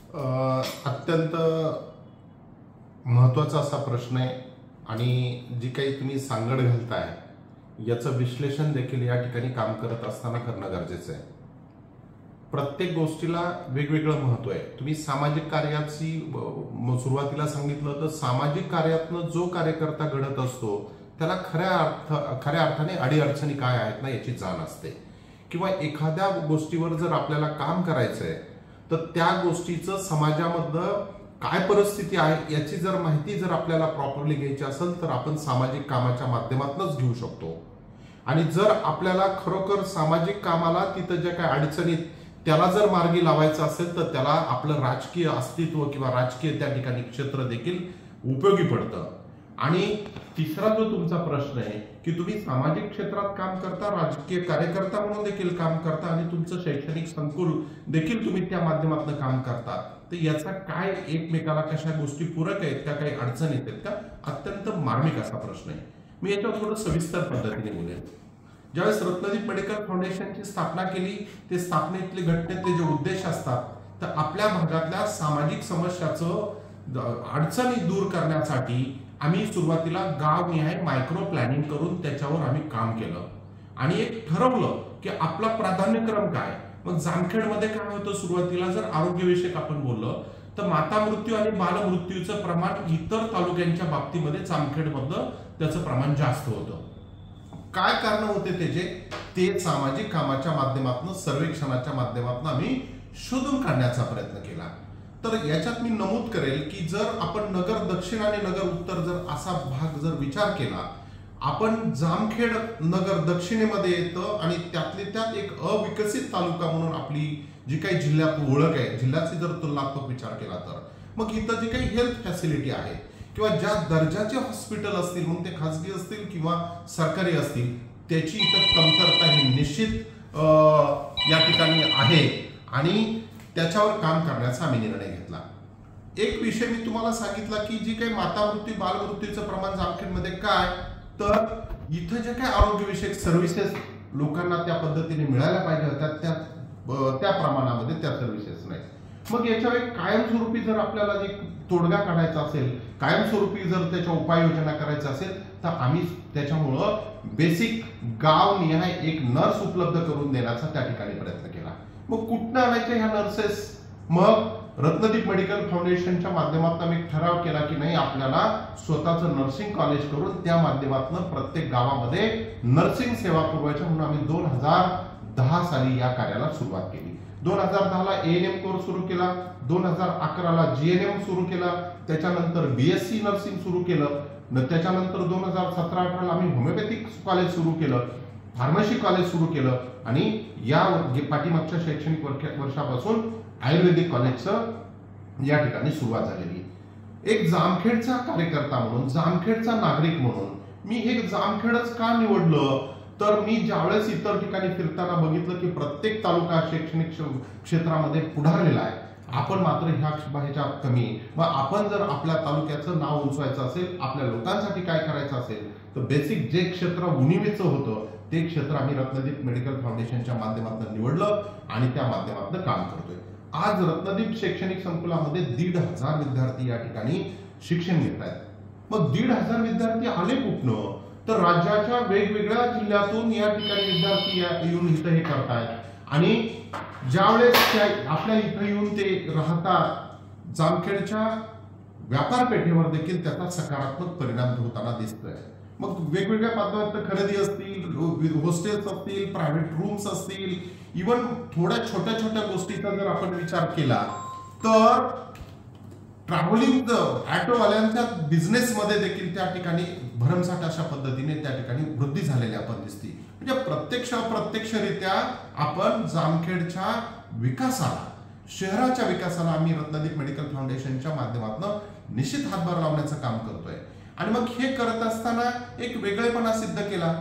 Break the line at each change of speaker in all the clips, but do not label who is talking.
अत्यंत महत्त्वाचा असा प्रश्न आहे आणि जी काही तुम्ही सांगड घालताय याचं विश्लेषण देखील या ठिकाणी काम करत असताना करणं गरजेचं आहे। प्रत्येक गोष्टीला वेगवेगळं महत्त्व आहे। तुम्ही सामाजिक कार्याची सुरुवातीला सांगितलं तर सामाजिक कार्यातनं जो कार्यकर्ता घडत असतो त्याला खऱ्या अर्थाने अडीअडचणी काय आहेत ना याची जाण असते, किंवा एखाद्या गोष्टीवर जर आपल्याला काम करायचं आहे तर त्या गोष्टीचं समाजामधलं काय परिस्थिती आहे याची जर माहिती जर आपल्याला प्रॉपरली घ्यायची असेल तर आपण सामाजिक कामाच्या माध्यमातूनच घेऊ शकतो। आणि जर आपल्याला खरोखर सामाजिक कामाला तिथं ज्या काही अडचणीत त्याला जर मार्गी लावायचं असेल तर त्याला आपलं राजकीय अस्तित्व किंवा राजकीय त्या ठिकाणी क्षेत्र देखील उपयोगी पडतं। आणि तिसरा जो तुमचा प्रश्न आहे की तुम्ही सामाजिक क्षेत्रात काम करता, राजकीय कार्यकर्ता म्हणून देखील काम करता आणि तुमचं शैक्षणिक संकुल देखील तुम्ही त्या माध्यमातून काम करता, तर याचा काय एकमेकाला कशा गोष्टी पूरक आहेत का, काही अडचणी आहेत का, अत्यंत मार्मिक असा प्रश्न आहे। मी याच्यावर थोडं सविस्तर पद्धतीने बोलेन। ज्यावेळेस रत्नदीप मेडिकल फाउंडेशनची स्थापना केली ते स्थापनेतले घटनेतले जे उद्देश असतात तर आपल्या भागातल्या सामाजिक समस्याचं अडचणी दूर करण्यासाठी आम्ही सुरुवातीला गावनिहाय मायक्रो प्लॅनिंग करून त्याच्यावर आम्ही काम केलं आणि एक ठरवलं की आपला प्राधान्यक्रम काय। मग जामखेडमध्ये काय होतं, सुरुवातीला जर आरोग्यविषयक आपण बोललो तर माता मृत्यू आणि बालमृत्यूचं प्रमाण इतर तालुक्यांच्या बाबतीमध्ये जामखेडमधलं त्याचं प्रमाण जास्त होतं। काय कारण होते त्याचे, ते सामाजिक कामाच्या माध्यमातून सर्वेक्षणाच्या माध्यमातून आम्ही शोधून काढण्याचा प्रयत्न केला। तर याच्यात मी नमूद करेल की जर आपण नगर दक्षिण आणि नगर उत्तर जर असा भाग जर विचार केला, आपण जामखेड नगर दक्षिणेमध्ये येतं आणि त्यातले त्यात एक अविकसित तालुका म्हणून आपली जी काही जिल्ह्यात ओळख आहे, जिल्ह्याची जर तुलनात्मक विचार केला तर मग इथं जी काही हेल्थ फॅसिलिटी आहे किंवा ज्या दर्जाचे हॉस्पिटल असतील, मग ते खासगी असतील किंवा सरकारी असतील, त्याची इथं कमतरता ही निश्चित या ठिकाणी आहे आणि त्याच्यावर काम करण्याचा आम्ही निर्णय घेतला। एक विषय मी तुम्हाला सांगितला की जी काही माता मृत्यू बालमृत्यूचं प्रमाण जामखेडमध्ये काय, तर इथं जे काही आरोग्यविषयक सर्व्हिसेस लोकांना त्या पद्धतीने मिळायला पाहिजे होत्या त्या प्रमाणामध्ये त्या सर्व्हिसेस नाही। मग याच्यावर एक कायमस्वरूपी जर आपल्याला एक तोडगा काढायचा असेल, कायमस्वरूपी जर त्याच्या उपाययोजना करायचा असेल तर आम्ही त्याच्यामुळं बेसिक गावनिहाय एक नर्स उपलब्ध करून देण्याचा त्या ठिकाणी प्रयत्न केला। मग कुठनं आणायच्या ह्या नर्सेस, मग रत्नदीप मेडिकल फाउंडेशनच्या माध्यमातून आम्ही ठराव केला की नाही, आपल्याला स्वतःचं नर्सिंग कॉलेज करून त्या माध्यमातून प्रत्येक गावामध्ये नर्सिंग सेवा पुरवायच्या म्हणून आम्ही 2010 साली या कार्याला सुरुवात केली। 2010 ला एएनएम कोर्स सुरू केला, 2011 ला जीएनएम सुरू केला, त्याच्यानंतर बीएससी नर्सिंग सुरू केलं, त्याच्यानंतर 2017-18 ला आम्ही होमिओपॅथिक कॉलेज सुरू केलं, फार्मसी कॉलेज सुरू केलं आणि या पाठीमागच्या शैक्षणिक वर्षापासून आयुर्वेदिक कॉलेजचं या ठिकाणी सुरुवात झालेली। एक जामखेडचा कार्यकर्ता म्हणून, जामखेडचा नागरिक म्हणून मी हे जामखेडच का निवडलं, तर मी ज्यावेळेस इतर ठिकाणी फिरताना बघितलं की प्रत्येक तालुका शैक्षणिक क्षेत्रामध्ये पुढारलेला आहे, आपण मात्र ह्याच्या कमी। मग आपण जर आपल्या तालुक्याचं नाव उंचवायचं असेल, आपल्या लोकांसाठी काय करायचं असेल तर बेसिक जे क्षेत्र उणिवेचं होतं ते क्षेत्र आम्ही रत्नदीप मेडिकल फाउंडेशनच्या माध्यमातून निवडलं आणि त्या माध्यमातून काम करतोय। आज रत्नदीप शैक्षणिक संकुलामध्ये 1,500 विद्यार्थी या ठिकाणी शिक्षण घेत आहेत। मग 1,500 विद्यार्थी आले कुठनं, तर राज्याच्या वेगवेगळ्या जिल्ह्यातून या ठिकाणी विद्यार्थी येऊन इथं हे करतायत आणि ज्यावेळेस आपल्या इथं येऊन ते राहतात, जामखेडच्या व्यापारपेठेवर देखील त्याचा सकारात्मक परिणाम होताना दिसतोय। मग वेगवेगळ्या पदार्थ खरेदी असतील, हॉस्टेल्स असतील, प्रायव्हेट रूम्स असतील, इव्हन थोड्या छोट्या छोट्या गोष्टीचा जर आपण विचार केला तर ट्रॅव्हलिंग ऑटोवाल्यांच्या बिझनेसमध्ये देखील त्या ठिकाणी भरमसाठ अशा पद्धतीने त्या ठिकाणी वृद्धी झालेली आपण दिसते। म्हणजे प्रत्यक्ष अप्रत्यक्षरित्या आपण जामखेडच्या विकासाला, शहराच्या विकासाला आम्ही रत्नदीप मेडिकल फाउंडेशनच्या माध्यमातून निश्चित हातभार लावण्याचं काम करतोय। आणि मग हे करत असताना एक वेगळेपणा सिद्ध केला,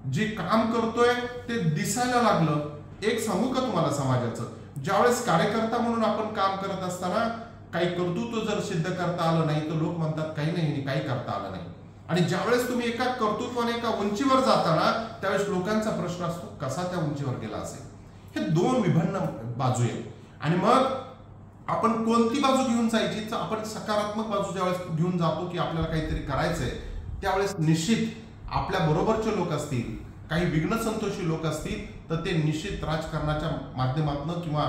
जे काम करतोय ते दिसायला लागलं। एक सांगू का तुम्हाला समाजाचं, ज्यावेळेस कार्यकर्ता म्हणून आपण काम करत असताना काही कर्तृत्व जर सिद्ध करता आलं नाही तर लोक म्हणतात काही नाही, काही करता आलं नाही। आणि ज्यावेळेस तुम्ही एका कर्तृत्वाने एका उंचीवर जाताना त्यावेळेस लोकांचा प्रश्न असतो कसा त्या उंचीवर गेला असेल। हे दोन विभिन्न बाजू आहेत। आणि मग आपण कोणती बाजू घेऊन जायची, तर आपण सकारात्मक बाजू ज्यावेळेस घेऊन जातो की आपल्याला काहीतरी करायचंय, त्यावेळेस निश्चित आपल्या बरोबरचे लोक असतील, काही विघ्न संतोषी लोक असतील, तर ते निश्चित राजकारणाच्या माध्यमातून किंवा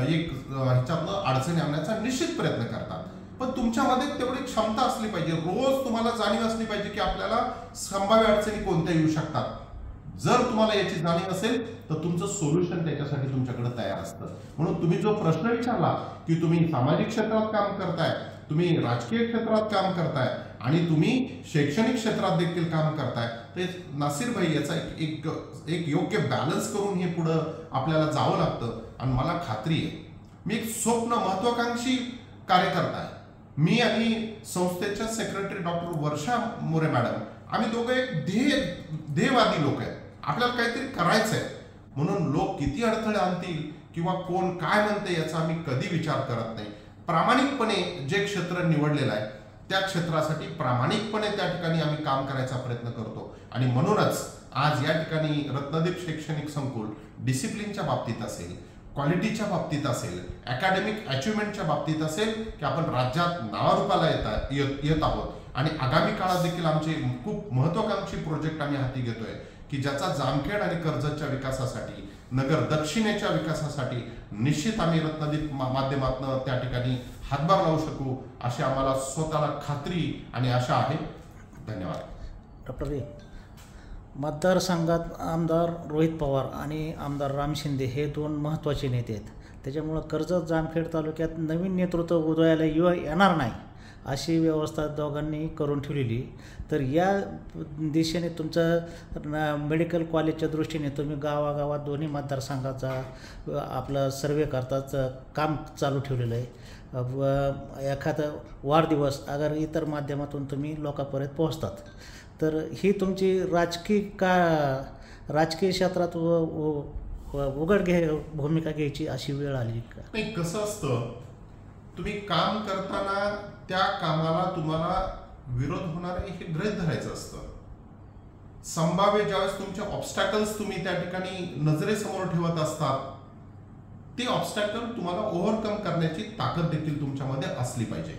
एक ह्याच्यातनं अडचणी आणण्याचा निश्चित प्रयत्न करतात. पण तुमच्यामध्ये तेवढी क्षमता असली पाहिजे, रोज तुम्हाला जाणीव असली पाहिजे की आपल्याला संभाव्य अडचणी कोणत्या येऊ शकतात. जर तुम्हाला याची जाणीव असेल तर तुमचं सोल्युशन त्याच्यासाठी तुमच्याकडे तयार असतं. म्हणून तुम्ही जो प्रश्न विचारला की तुम्ही सामाजिक क्षेत्रात काम करताय, तुम्ही राजकीय क्षेत्रात काम करताय आणि तुम्ही शैक्षणिक क्षेत्रात देखील काम करताय, ते नासिर भाई याचा एक योग्य बॅलन्स करून हे पुढं आपल्याला जावं लागतं. आणि मला खात्री आहे, मी एक स्वप्न महत्वाकांक्षी कार्यकर्ता आहे. मी आणि संस्थेच्या सेक्रेटरी डॉक्टर वर्षा मोरे मॅडम, आम्ही दोघे एक ध्येयवादी लोक आहेत. आपल्याला काहीतरी करायचंय, म्हणून लोक किती अडथळे आणतील किंवा कोण काय म्हणते याचा आम्ही कधी विचार करत नाही. प्रामाणिकपणे जे क्षेत्र निवडलेलं आहे त्या क्षेत्रासाठी प्रामाणिकपणे त्या ठिकाणी आम्ही काम करायचा प्रयत्न करतो. आणि म्हणूनच आज या ठिकाणी रत्नदीप शैक्षणिक संकुल डिसिप्लिनच्या बाबतीत असेल, क्वालिटीच्या बाबतीत असेल, अकॅडमिक अचिव्हमेंटच्या बाबतीत असेल, की आपण राज्यात नावारूपाला येत आहोत. आणि आगामी काळात देखील आमचे खूप महत्वाकांक्षी प्रोजेक्ट आम्ही हाती घेतोय की ज्याचा जामखेड आणि कर्जतच्या विकासासाठी, नगर दक्षिणेच्या विकासासाठी निश्चित आम्ही रत्नदीप माध्यमातून त्या ठिकाणी हातभार लावू शकू, अशी आम्हाला स्वतःला खात्री आणि आशा आहे. धन्यवाद.
डॉक्टर बी, मतदारसंघात आमदार रोहित पवार आणि आमदार राम शिंदे हे दोन महत्त्वाचे नेते आहेत. त्याच्यामुळं कर्जत जामखेड तालुक्यात नवीन नेतृत्व उदयाला येणार नाही अशी व्यवस्था दोघांनी करून ठेवलेली. तर या दिशेने तुमचं मेडिकल कॉलेजच्या दृष्टीने तुम्ही गावागावात दोन्ही मतदारसंघाचा आपलं सर्वे करताच काम चालू ठेवलेलं आहे. एखादा वाढदिवस अगर इतर माध्यमातून तुम्ही लोकांपर्यंत पोहोचतात, तर ही तुमची राजकीय क्षेत्रात उघड भूमिका घ्यायची अशी वेळ आली का?
नाही, कसं असतं, तुम्ही काम करताना त्या कामाला तुम्हाला विरोध होणार आहे हे गृहीत धरायचं असतं. संभाव्य ज्यावेळेस तुमचे ऑब्स्टॅकल्स तुम्ही त्या ठिकाणी नजरेसमोर ठेवत असतात, ते ऑब्स्टॅकल तुम्हाला ओव्हरकम करण्याची ताकद देखील तुमच्यामध्ये असली पाहिजे.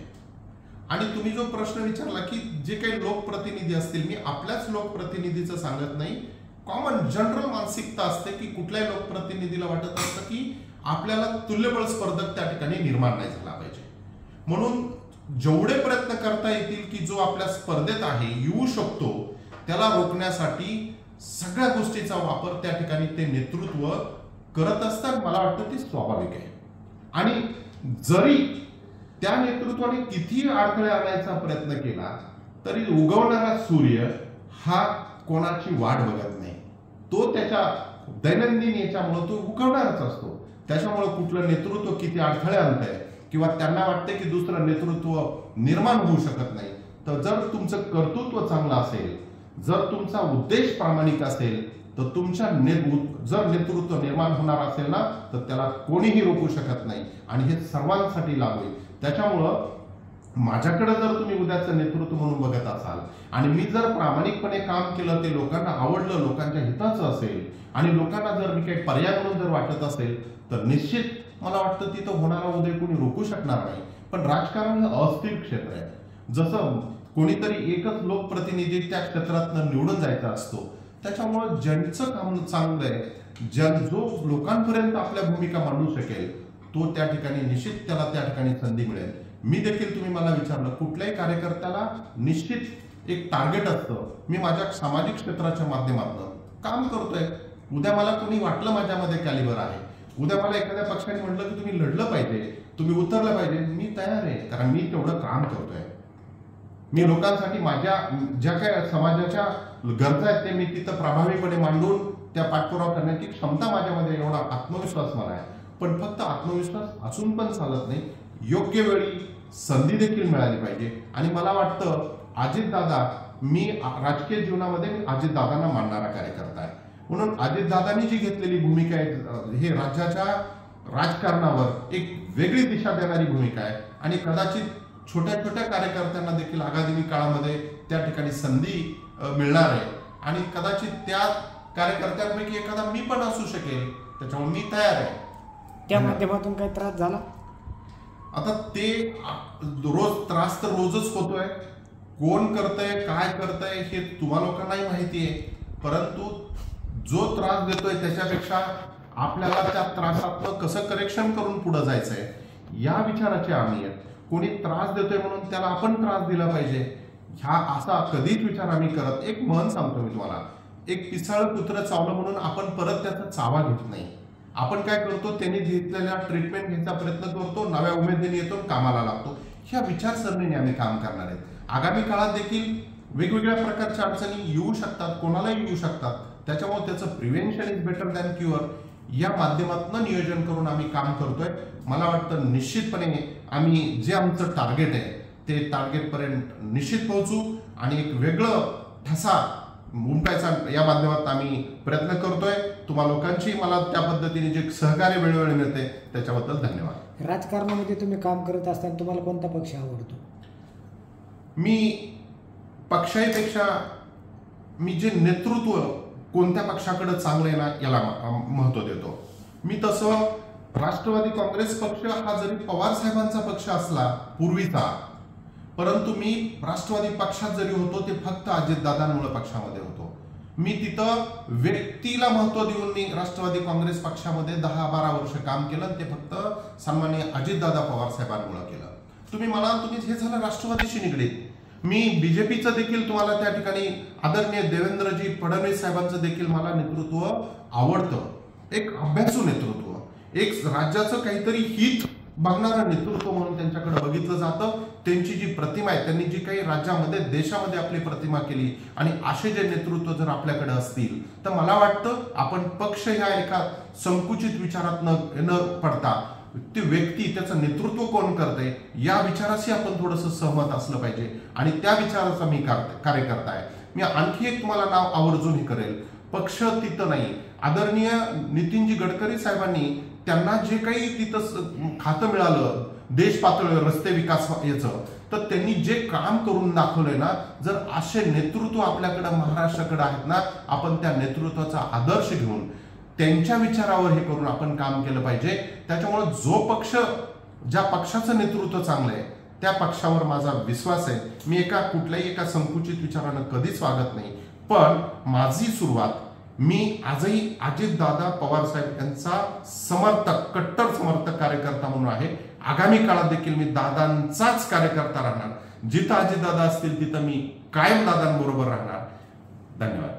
आणि तुम्ही जो प्रश्न विचारला की जे काही लोकप्रतिनिधी असतील, मी आपल्याच लोकप्रतिनिधीचं सांगत नाही, कॉमन जनरल मानसिकता असते की कुठल्याही लोकप्रतिनिधीला वाटत असतं की आपल्याला तुल्यबळ स्पर्धक त्या ठिकाणी निर्माण नाही झाला पाहिजे. म्हणून जेवढे प्रयत्न करता येतील की जो आपल्या स्पर्धेत आहे, येऊ शकतो, त्याला रोखण्यासाठी सगळ्या गोष्टीचा वापर त्या ठिकाणी ते नेतृत्व करत असतात. मला वाटतं ती स्वाभाविक आहे. आणि जरी त्या नेतृत्वाने किती अडथळे आणायचा प्रयत्न केला तरी उगवणारा सूर्य हा कोणाची वाट बघत नाही. तो त्याच्या दैनंदिन याच्यामुळे तो उगवणारच असतो. त्याच्यामुळे कुठलं नेतृत्व किती अडथळे आणतंय किंवा त्यांना वाटते की दुसरं नेतृत्व निर्माण होऊ शकत नाही, तर जर तुमचं कर्तृत्व चांगलं असेल, जर तुमचा उद्देश प्रामाणिक असेल, तर तुमच्या जर नेतृत्व निर्माण होणार असेल ना, तर त्याला कोणीही रोखू शकत नाही. आणि हे सर्वांसाठी लागू आहे. त्याच्यामुळं माझ्याकडे जर तुम्ही उद्याचं नेतृत्व म्हणून बघत असाल आणि मी जर प्रामाणिकपणे काम केलं, ते लोकांना आवडलं, लोकांच्या हिताचं असेल आणि लोकांना जर मी काही पर्याय म्हणून जर वाटत असेल, तर निश्चित मला वाटतं तिथं होणारा उदय कोणी रोखू शकणार नाही. पण राजकारण हे अस्थिर क्षेत्र आहे. जसं कोणीतरी एकच लोकप्रतिनिधी त्या क्षेत्रातनं निवडून जायचा असतो, त्याच्यामुळं ज्यांचं काम चांगलं आहे, जो लोकांपर्यंत आपल्या भूमिका मांडू शकेल, तो त्या ठिकाणी निश्चित त्याला त्या ठिकाणी संधी मिळेल. मी देखील, तुम्ही मला विचारलं, कुठल्याही कार्यकर्त्याला निश्चित एक टार्गेट असतं. मी माझ्या सामाजिक क्षेत्राच्या माध्यमातून काम करतोय. उद्या मला कोणी वाटलं माझ्यामध्ये कॅलिबर आहे, उद्या मला एखाद्या पक्षाने म्हटलं की तुम्ही लढलं पाहिजे, तुम्ही उतरलं पाहिजे, मी तयार आहे. कारण मी तेवढं काम करतोय. मी लोकांसाठी माझ्या ज्या काही समाजाच्या गरजा आहेत ते मी तिथं प्रभावीपणे मांडून त्या पाठपुरावा करण्याची क्षमता माझ्यामध्ये, एवढा आत्मविश्वास मला आहे. पण फक्त आत्मविश्वास असून पण चालत नाही, योग्य वेळी संधी देखील मिळाली पाहिजे. आणि मला वाटतं अजितदादा, मी राजकीय जीवनामध्ये मी अजितदादांना मानणारा कार्यकर्ता आहे. म्हणून अजितदादांनी जी घेतलेली भूमिका आहे, हे राज्याच्या राजकारणावर एक वेगळी दिशा देणारी भूमिका आहे. आणि कदाचित छोट्या छोट्या कार्यकर्त्यांना देखील आगामी काळामध्ये त्या ठिकाणी संधी मिळणार आहे. आणि कदाचित त्या कार्यकर्त्यांपैकी एखादा मी पण असू शकेल. त्याच्यामुळे मी तयार आहे.
त्या माध्यमातून काही त्रास झाला?
आता ते रोज त्रास तर रोजच होतोय, कोण करतंय काय करतंय हे तुम्हा लोकांनाही माहिती आहे, परंतु जो त्रास देतोय त्याच्यापेक्षा आपल्याला त्या त्रासातनं कसं करेक्शन करून पुढे जायचंय या विचाराचे आम्ही आहेत. कोणी त्रास देतोय म्हणून त्याला आपण त्रास दिला पाहिजे ह्या असा कधीच विचार आम्ही करत. एक म्हण सांगतो मी तुम्हाला, एक पिसाळ कुत्रं चावलं म्हणून आपण परत त्याचा चावा घेत नाही. आपण काय करतो, त्यांनी घेतलेल्या ट्रीटमेंट घ्यायचा प्रयत्न करतो, नव्या उमेदीने येतो, कामाला लागतो. ह्या विचारसरणीने आम्ही काम करणार आहेत. आगामी काळात देखील वेगवेगळ्या प्रकारच्या अडचणी येऊ शकतात, कोणालाही येऊ शकतात. त्याच्यामुळे त्याचं prevention is better than cure या माध्यमातून नियोजन करून आम्ही काम करतोय. मला वाटतं निश्चितपणे आम्ही जे आमचं टार्गेट आहे ते टार्गेट पर्यंत निश्चित पोहोचू आणि एक वेगळं ठसा उमटायचा या माध्यमात आम्ही प्रयत्न करतोय. तुम्हा लोकांची मला त्या पद्धतीने जे सहकार्य वेळोवेळी मिळते त्याच्याबद्दल धन्यवाद.
राजकारणामध्ये तुम्ही काम करत असताना तुम्हाला कोणता पक्ष आवडतो?
मी पक्षापेक्षा मी जे नेतृत्व कोणत्या पक्षाकडे चांगलं आहे ना याला महत्व देतो. मी तसं राष्ट्रवादी काँग्रेस पक्ष हा जरी पवार साहेबांचा पक्ष असला पूर्वीचा, परंतु मी राष्ट्रवादी पक्षात जरी होतो ते फक्त अजितदादांमुळे पक्षामध्ये होतो. मी तिथं व्यक्तीला महत्व देऊन मी राष्ट्रवादी काँग्रेस पक्षामध्ये 10-12 वर्ष काम केलं. ते फक्त सन्माननीय अजितदादा पवार साहेबांमुळे केलं. तुम्ही हे झालं राष्ट्रवादीशी निगडीत. मी बीजेपीचं देखील तुम्हाला त्या ठिकाणी आदरणीय देवेंद्रजी फडणवीस साहेबांचं देखील मला नेतृत्व आवडतं. एक अभ्यासू नेतृत्व, एक राज्याचं काहीतरी हित बघणारं नेतृत्व म्हणून त्यांच्याकडे बघितलं जातं. त्यांची जी प्रतिमा आहे, त्यांनी जी काही राज्यामध्ये देशामध्ये आपली प्रतिमा केली आणि असे जे नेतृत्व जर आपल्याकडे असतील तर मला वाटतं आपण पक्ष ह्या एका संकुचित विचारात न पडता ती व्यक्ती त्याचं नेतृत्व कोण करते या विचाराशी आपण थोडंसं सहमत असलं पाहिजे आणि त्या विचाराचा मी कार्यकर्ता आहे. मी आणखी एक तुम्हाला नाव आवर्जून हे करेल, पक्ष तिथं नाही. आदरणीय नितीनजी गडकरी साहेबांनी त्यांना जे काही तिथं खातं मिळालं देश पातळीवर रस्ते विकास याचं, तर त्यांनी जे काम करून दाखवलंय ना, जर असे नेतृत्व आपल्याकडे महाराष्ट्राकडे आहेत ना, आपण त्या नेतृत्वाचा आदर्श घेऊन त्यांच्या विचारावर हे करून आपण काम केलं पाहिजे. त्याच्यामुळे जो पक्ष ज्या पक्षाचं नेतृत्व चांगलं आहे त्या पक्षावर माझा विश्वास आहे. मी कुठल्याही एका संकुचित विचारानं कधीच वागत नाही. पण माझी सुरुवात मी आजही अजितदादा पवार साहेब यांचा समर्थक, कट्टर समर्थक कार्यकर्ता म्हणून आहे. आगामी काळात देखील मी दादांचाच कार्यकर्ता राहणार. जिथं अजितदादा असतील तिथं मी कायम दादांबरोबर राहणार. धन्यवाद.